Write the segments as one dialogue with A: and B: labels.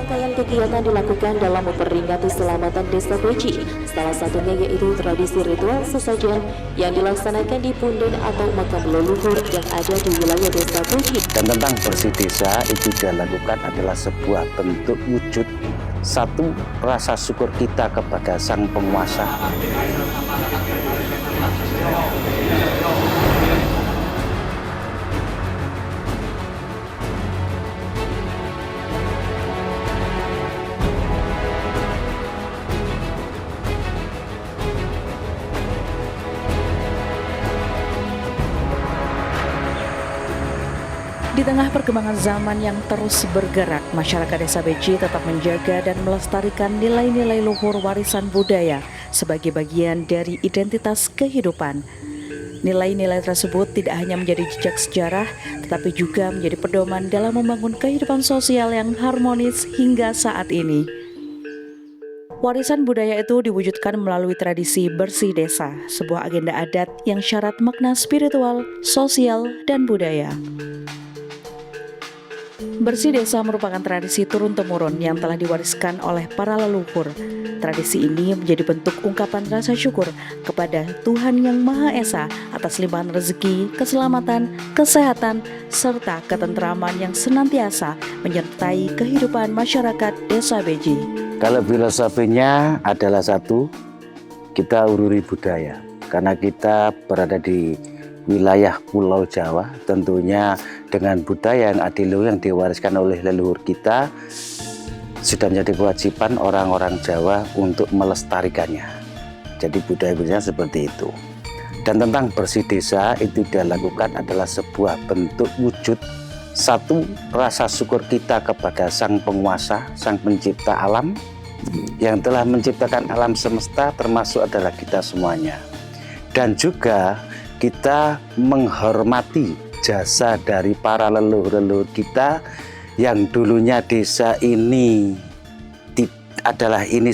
A: Rangkaian kegiatan dilakukan dalam memperingati selamatan Desa Beji. Salah satunya yaitu tradisi ritual sesajen yang dilaksanakan di punden atau makam leluhur yang ada di wilayah Desa Beji.
B: Dan tentang bersih desa itu dilakukan adalah sebuah bentuk wujud satu rasa syukur kita kepada Sang Penguasa.
C: Di tengah perkembangan zaman yang terus bergerak, masyarakat Desa Beji tetap menjaga dan melestarikan nilai-nilai luhur warisan budaya sebagai bagian dari identitas kehidupan. Nilai-nilai tersebut tidak hanya menjadi jejak sejarah, tetapi juga menjadi pedoman dalam membangun kehidupan sosial yang harmonis hingga saat ini. Warisan budaya itu diwujudkan melalui tradisi bersih desa, sebuah agenda adat yang syarat makna spiritual, sosial, dan budaya. Bersih desa merupakan tradisi turun-temurun yang telah diwariskan oleh para leluhur. Tradisi ini menjadi bentuk ungkapan rasa syukur kepada Tuhan Yang Maha Esa atas limpahan rezeki, keselamatan, kesehatan, serta ketentraman yang senantiasa menyertai kehidupan masyarakat Desa Beji.
B: Kalau filosofinya adalah satu, kita ururi budaya. Karena kita berada di wilayah Pulau Jawa, tentunya dengan budaya yang adiluhur yang diwariskan oleh leluhur kita, sudah menjadi kewajiban orang-orang Jawa untuk melestarikannya. Jadi budaya-budaya seperti itu. Dan tentang bersih desa itu dilakukan adalah sebuah bentuk wujud satu rasa syukur kita kepada Sang Penguasa, Sang Pencipta alam, yang telah menciptakan alam semesta termasuk adalah kita semuanya. Dan juga kita menghormati jasa dari para leluhur-leluhur kita yang dulunya desa ini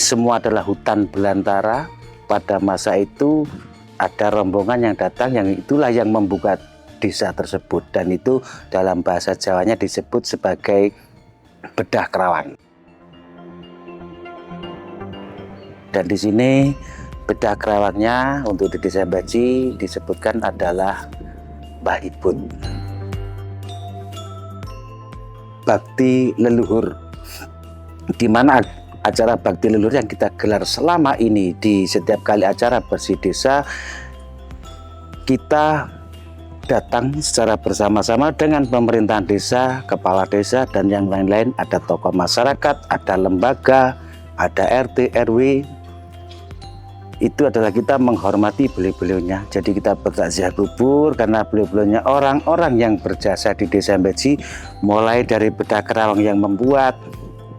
B: semua adalah hutan belantara. Pada masa itu ada rombongan yang datang, yang itulah yang membuka desa tersebut, dan itu dalam bahasa Jawanya disebut sebagai bedah kerawan. Dan di sini bedah kerawannya untuk di Desa Beji disebutkan adalah Mbah Ibun. Bakti leluhur, di mana acara bakti leluhur yang kita gelar selama ini di setiap kali acara bersih desa, kita datang secara bersama-sama dengan pemerintahan desa, kepala desa, dan yang lain-lain. Ada tokoh masyarakat, ada lembaga, ada RT, RW. Itu adalah kita menghormati beliau-beliaunya. Jadi kita bertakziah kubur karena beliau-beliaunya orang-orang yang berjasa di Desa Beji, mulai dari bedah kerawang yang membuat,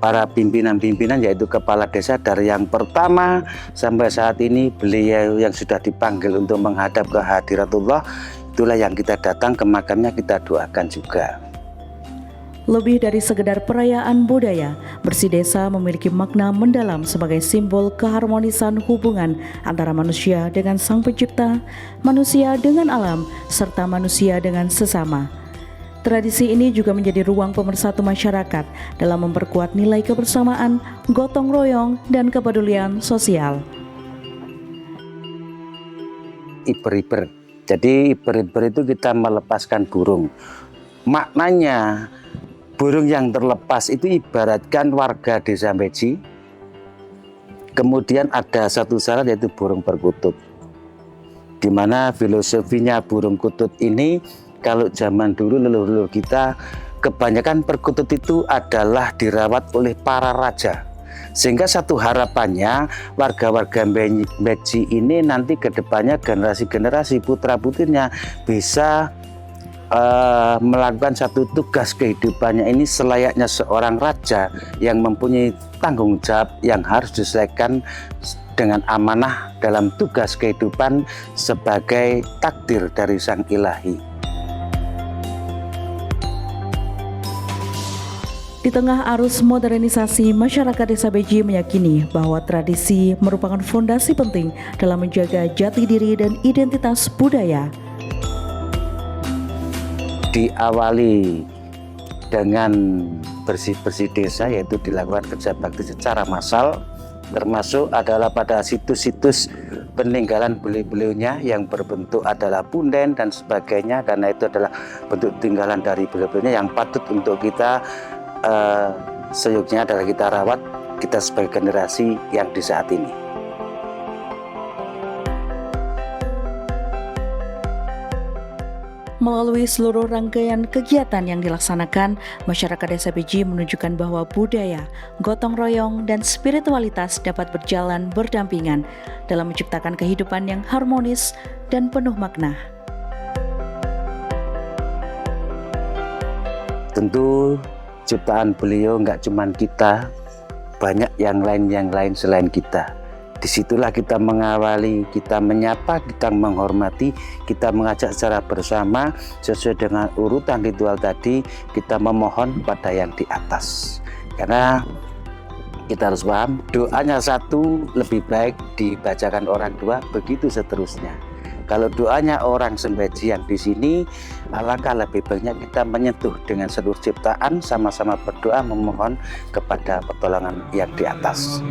B: para pimpinan-pimpinan yaitu kepala desa dari yang pertama sampai saat ini beliau yang sudah dipanggil untuk menghadap ke hadiratullah, itulah yang kita datang ke makamnya, kita doakan juga.
C: Lebih dari sekedar perayaan budaya, bersih desa memiliki makna mendalam sebagai simbol keharmonisan hubungan antara manusia dengan Sang Pencipta, manusia dengan alam, serta manusia dengan sesama. Tradisi ini juga menjadi ruang pemersatu masyarakat dalam memperkuat nilai kebersamaan, gotong royong, dan kepedulian sosial.
B: Iber-iber. Jadi iber-iber itu kita melepaskan burung. Maknanya burung yang terlepas itu ibaratkan warga Desa Beji. Kemudian ada satu syarat yaitu burung perkutut. Di mana filosofinya burung kutut ini, kalau zaman dulu leluhur kita kebanyakan perkutut itu adalah dirawat oleh para raja. Sehingga satu harapannya warga-warga Beji ini nanti ke depannya generasi-generasi putra-putrinya bisa melakukan satu tugas kehidupannya ini selayaknya seorang raja yang mempunyai tanggung jawab yang harus diselesaikan dengan amanah dalam tugas kehidupan sebagai takdir dari Sang Ilahi.
C: Di tengah arus modernisasi, masyarakat Desa Beji meyakini bahwa tradisi merupakan fondasi penting dalam menjaga jati diri dan identitas budaya.
B: Diawali dengan bersih-bersih desa, yaitu dilakukan kerja bakti secara massal, termasuk adalah pada situs-situs peninggalan beliau-beliaunya yang berbentuk adalah punden dan sebagainya, karena itu adalah bentuk tinggalan dari beliau-beliaunya yang patut untuk kita seyuknya adalah kita rawat, kita sebagai generasi yang di saat ini.
C: Melalui seluruh rangkaian kegiatan yang dilaksanakan, masyarakat Desa Beji menunjukkan bahwa budaya, gotong royong, dan spiritualitas dapat berjalan berdampingan dalam menciptakan kehidupan yang harmonis dan penuh makna.
B: Tentu ciptaan beliau nggak cuma kita, banyak yang lain selain kita. Disitulah kita mengawali, kita menyapa, kita menghormati, kita mengajak secara bersama sesuai dengan urutan ritual tadi, kita memohon pada yang di atas. Karena kita harus paham, doanya satu lebih baik dibacakan orang dua, begitu seterusnya. Kalau doanya orang sembeji yang di sini, alangkah lebih baiknya kita menyentuh dengan seluruh ciptaan, sama-sama berdoa memohon kepada pertolongan yang di atas.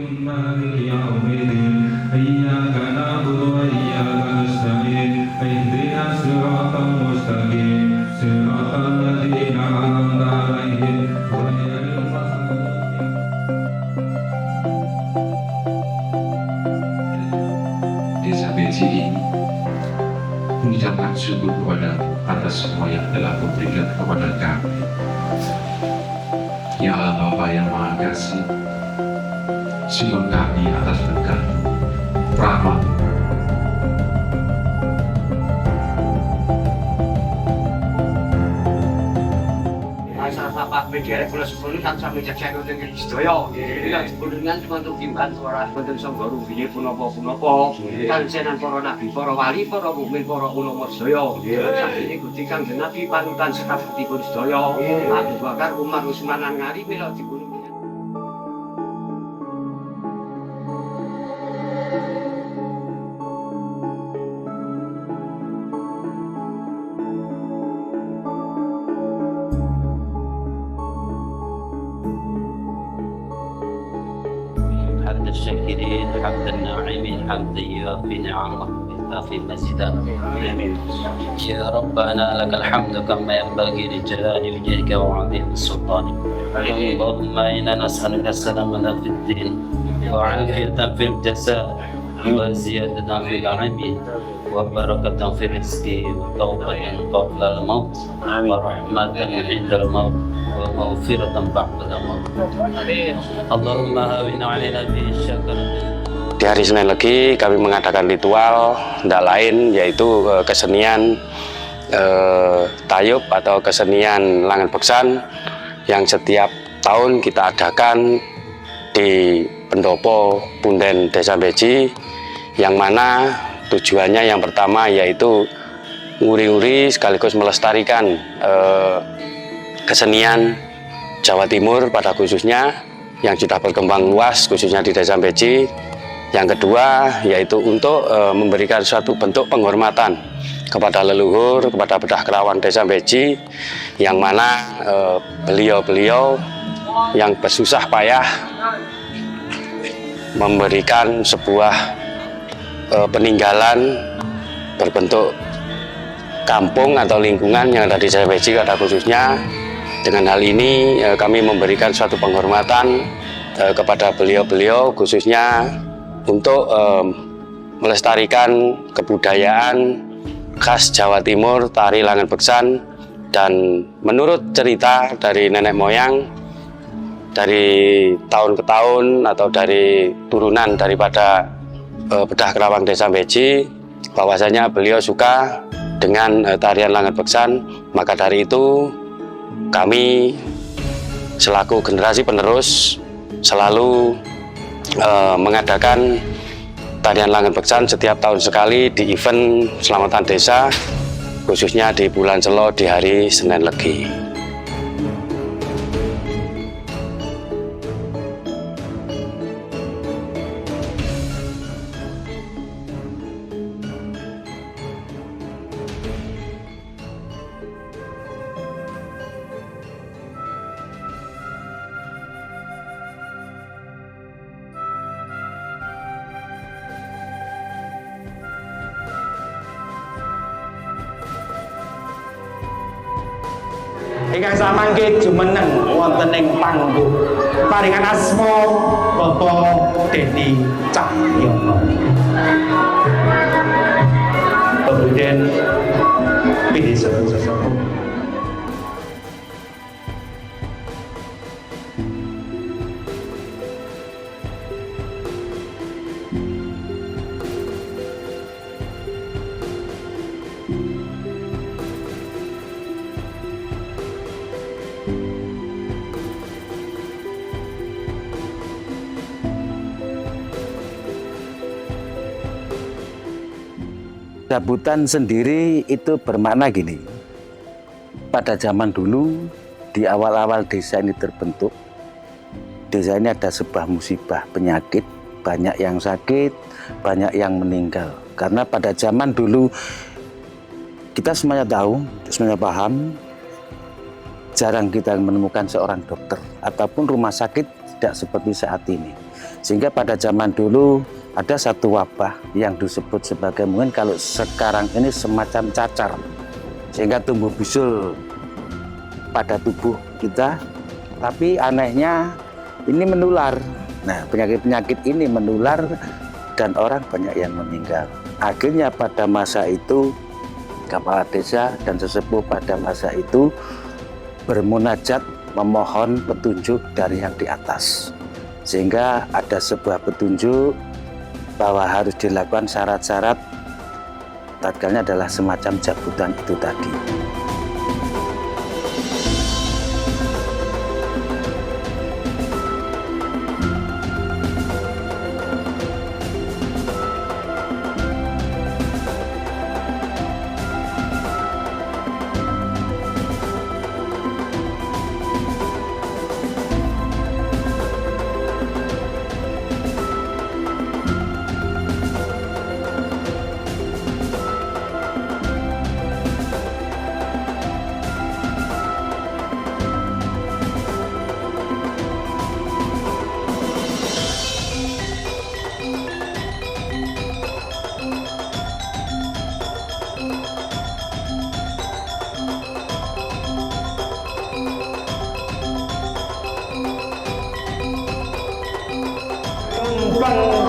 D: Desa Beji ini mengucapkan syukur kepada atas semua yang telah memberikan kepada kami. Ya Allah Bapa yang Maha Kasih, syukur kami atas berkat, rahmat,
E: Pak media kula sepuluh kan sampe jajan untuk sedaya. Iya sebelumnya cuma untuk timban suara wonten sangga rumiyin punapa-punapa. Kanjenan para nabi, para wali, para mukmin, para ulama sedaya. Sakjane Gusti Kanjeng Nabi panutan sekabehipun sedaya. Abu Bakar, Umar, Utsman lan Ali mila dipun
F: حمد الشاكرين حمد الناعمين حمد يوافي نعمه ويكافي مزيدا. يا ربنا لك الحمد كما ينبغي لجلال وجهك وعظيم سلطانك. اللهم انا نسالك السلامه في الدين وعافيه في الجسد وزياده في العلم وبركه في الرزق وتوبه قبل الموت ورحمه عند الموت ومغفرة بعد الموت. اللهم هون علينا بالشكر.
G: Di hari Senin Legi kami mengadakan ritual tidak lain yaitu kesenian tayub atau kesenian Langan Beksan yang setiap tahun kita adakan di pendopo Punden Desa Beji, yang mana tujuannya yang pertama yaitu nguri-nguri sekaligus melestarikan kesenian Jawa Timur pada khususnya yang sudah berkembang luas khususnya di Desa Beji. Yang kedua yaitu untuk memberikan suatu bentuk penghormatan kepada leluhur, kepada bedah kerawan Desa Beji, yang mana beliau-beliau yang bersusah payah memberikan sebuah peninggalan berbentuk kampung atau lingkungan yang ada di Desa Beji pada khususnya. Dengan hal ini kami memberikan suatu penghormatan kepada beliau-beliau khususnya untuk melestarikan kebudayaan khas Jawa Timur, tari Langan Beksan. Dan menurut cerita dari nenek moyang, dari tahun ke tahun atau dari turunan daripada bedah kerawang Desa Beji, bahwasanya beliau suka dengan tarian Langan Beksan. Maka dari itu kami selaku generasi penerus selalu mengadakan tarian Langan Beksan setiap tahun sekali di event Selamatan Desa, khususnya di bulan Selo di hari Senin Legi.
H: ingkang samangke jumeneng wonten ing panggung paringan asma Bapak Dedi Cahyono. Kemudian pilih sesepuh.
B: Cabutan sendiri itu bermakna gini. Pada zaman dulu, di awal-awal desa ini terbentuk, desa ini ada sebuah musibah, penyakit, banyak yang sakit, banyak yang meninggal. Karena pada zaman dulu, kita semuanya tahu, semuanya paham, jarang kita menemukan seorang dokter, ataupun rumah sakit tidak seperti saat ini. Sehingga pada zaman dulu, ada satu wabah yang disebut sebagai, mungkin kalau sekarang ini semacam cacar, sehingga tumbuh bisul pada tubuh kita. Tapi anehnya ini menular. Nah, penyakit-penyakit ini menular dan orang banyak yang meninggal. Akhirnya pada masa itu kepala desa dan sesepuh pada masa itu bermunajat memohon petunjuk dari yang di atas, sehingga ada sebuah petunjuk bahwa harus dilakukan syarat-syarat, tatkala adalah semacam cabutan itu tadi.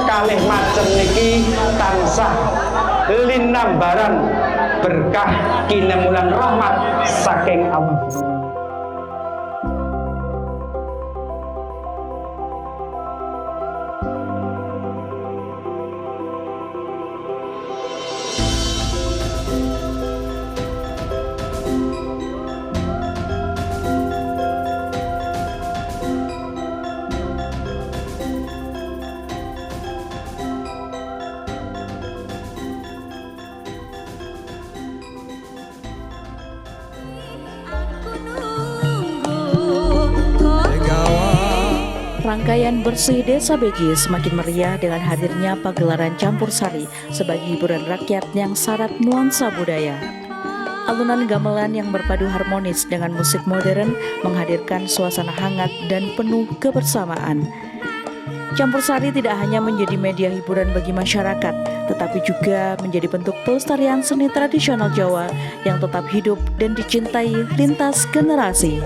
H: Kalih macem niki tansah linambaran berkah kinemulan rahmat saking Allah.
C: Rangkaian Bersih Desa Beji semakin meriah dengan hadirnya pagelaran campur sari sebagai hiburan rakyat yang syarat nuansa budaya. Alunan gamelan yang berpadu harmonis dengan musik modern menghadirkan suasana hangat dan penuh kebersamaan. Campur sari tidak hanya menjadi media hiburan bagi masyarakat, tetapi juga menjadi bentuk pelestarian seni tradisional Jawa yang tetap hidup dan dicintai lintas generasi.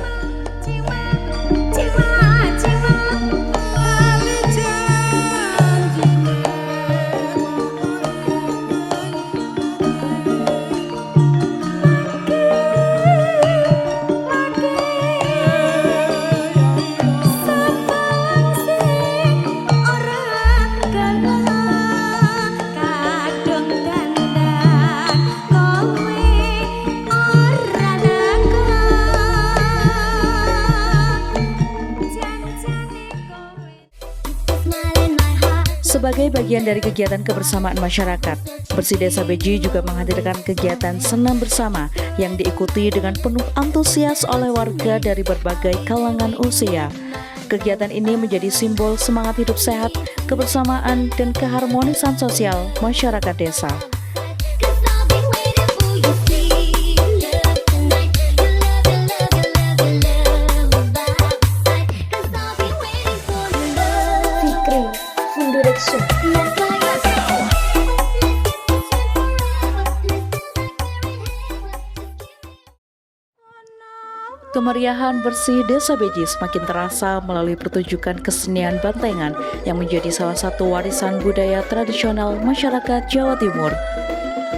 C: Sebagai bagian dari kegiatan kebersamaan masyarakat, Bersih Desa Beji juga menghadirkan kegiatan senam bersama yang diikuti dengan penuh antusias oleh warga dari berbagai kalangan usia. Kegiatan ini menjadi simbol semangat hidup sehat, kebersamaan, dan keharmonisan sosial masyarakat desa. Kemeriahan bersih Desa Beji semakin terasa melalui pertunjukan kesenian bantengan yang menjadi salah satu warisan budaya tradisional masyarakat Jawa Timur.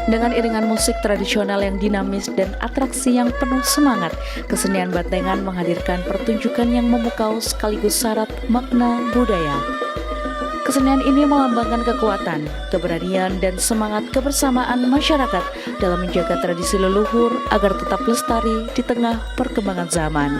C: Dengan iringan musik tradisional yang dinamis dan atraksi yang penuh semangat, kesenian bantengan menghadirkan pertunjukan yang memukau sekaligus syarat makna budaya. Kesenian ini melambangkan kekuatan, keberanian, dan semangat kebersamaan masyarakat dalam menjaga tradisi leluhur agar tetap lestari di tengah perkembangan zaman.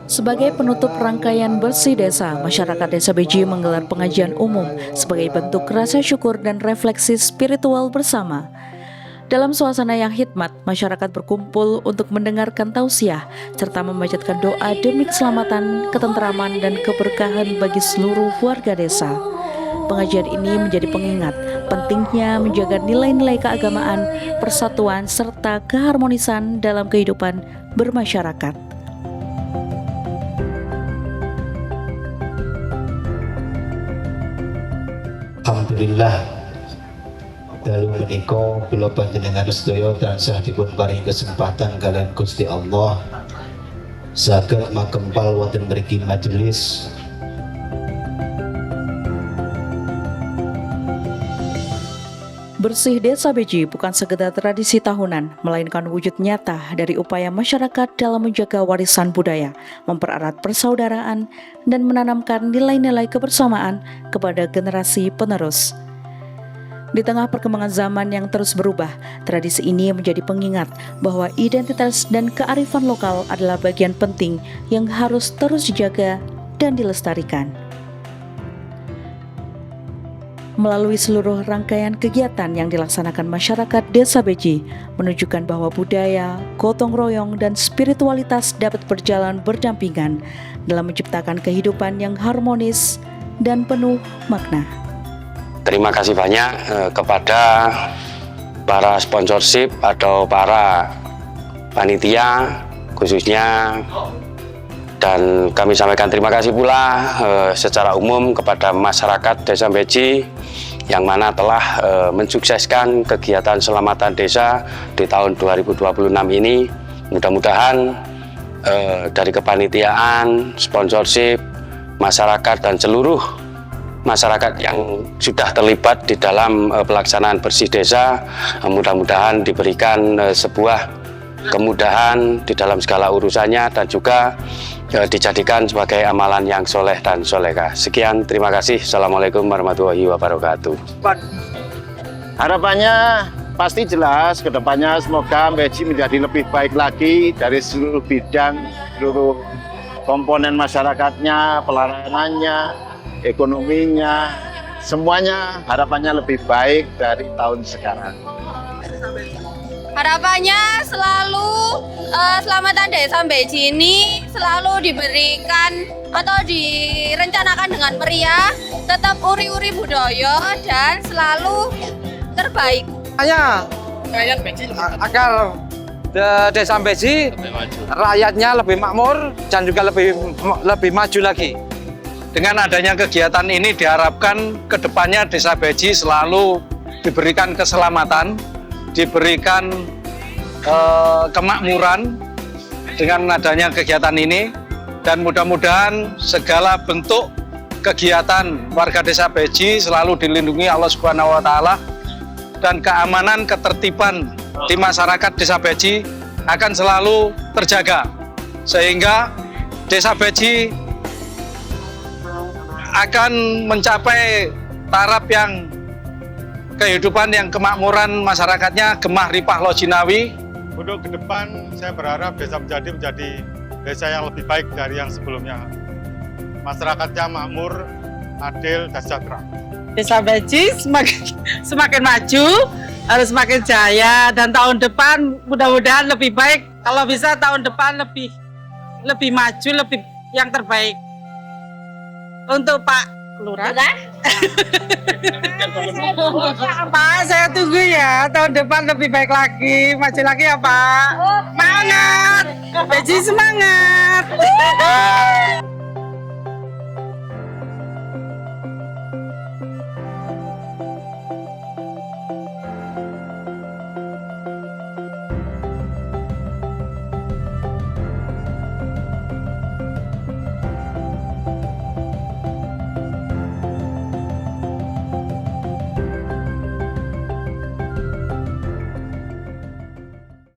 C: Sebagai penutup rangkaian bersih desa, masyarakat Desa Beji menggelar pengajian umum sebagai bentuk rasa syukur dan refleksi spiritual bersama. Dalam suasana yang hikmat, masyarakat berkumpul untuk mendengarkan tausiah serta memanjatkan doa demi keselamatan, ketentraman, dan keberkahan bagi seluruh warga desa. Pengajian ini menjadi pengingat pentingnya menjaga nilai-nilai keagamaan, persatuan, serta keharmonisan dalam kehidupan bermasyarakat.
I: Alhamdulillah dalu menika kula panjenengan sedaya tansah dipun paringi kesempatan kalian Gusti Allah saged makempal wonten mriki majelis.
C: Bersih Desa Beji bukan sekedar tradisi tahunan, melainkan wujud nyata dari upaya masyarakat dalam menjaga warisan budaya, mempererat persaudaraan, dan menanamkan nilai-nilai kebersamaan kepada generasi penerus. Di tengah perkembangan zaman yang terus berubah, tradisi ini menjadi pengingat bahwa identitas dan kearifan lokal adalah bagian penting yang harus terus dijaga dan dilestarikan. Melalui seluruh rangkaian kegiatan yang dilaksanakan masyarakat Desa Beji, menunjukkan bahwa budaya, gotong royong, dan spiritualitas dapat berjalan berdampingan dalam menciptakan kehidupan yang harmonis dan penuh makna.
G: Terima kasih banyak kepada para sponsorship atau para panitia khususnya, dan kami sampaikan terima kasih pula secara umum kepada masyarakat Desa Beji yang mana telah mensukseskan kegiatan selamatan desa di tahun 2026 ini. Mudah-mudahan dari kepanitiaan, sponsorship, masyarakat, dan seluruh masyarakat yang sudah terlibat di dalam pelaksanaan bersih desa, mudah-mudahan diberikan sebuah kemudahan di dalam segala urusannya dan juga dijadikan sebagai amalan yang soleh dan solehah. Sekian, terima kasih. Assalamualaikum warahmatullahi wabarakatuh.
J: Harapannya pasti jelas, kedepannya semoga Beji menjadi lebih baik lagi dari seluruh bidang, seluruh komponen masyarakatnya, pelayanannya, ekonominya, semuanya harapannya lebih baik dari tahun sekarang.
K: Harapannya selalu selamatan Desa Beji ini selalu diberikan atau direncanakan dengan meriah, tetap uri-uri budaya dan selalu terbaik.
L: Hanya agar Desa Beji rakyatnya lebih makmur dan juga lebih maju lagi. Dengan adanya kegiatan ini diharapkan kedepannya Desa Beji selalu diberikan keselamatan, diberikan kemakmuran dengan adanya kegiatan ini, dan mudah-mudahan segala bentuk kegiatan warga Desa Beji selalu dilindungi Allah Subhanahu wa Ta'ala, dan keamanan ketertiban di masyarakat Desa Beji akan selalu terjaga, sehingga Desa Beji akan mencapai taraf yang kehidupan yang kemakmuran masyarakatnya gemah ripah lojinawi.
M: Untuk ke depan saya berharap desa menjadi desa yang lebih baik dari yang sebelumnya. Masyarakatnya makmur, adil, dan sejahtera.
N: Desa Beji semakin maju harus makin jaya, dan tahun depan mudah-mudahan lebih baik. Kalau bisa tahun depan lebih maju, lebih yang terbaik. Untuk Pak Lurah. Pak, saya tunggu ya, tahun depan lebih baik lagi, maju lagi ya Pak. Semangat, Beji semangat.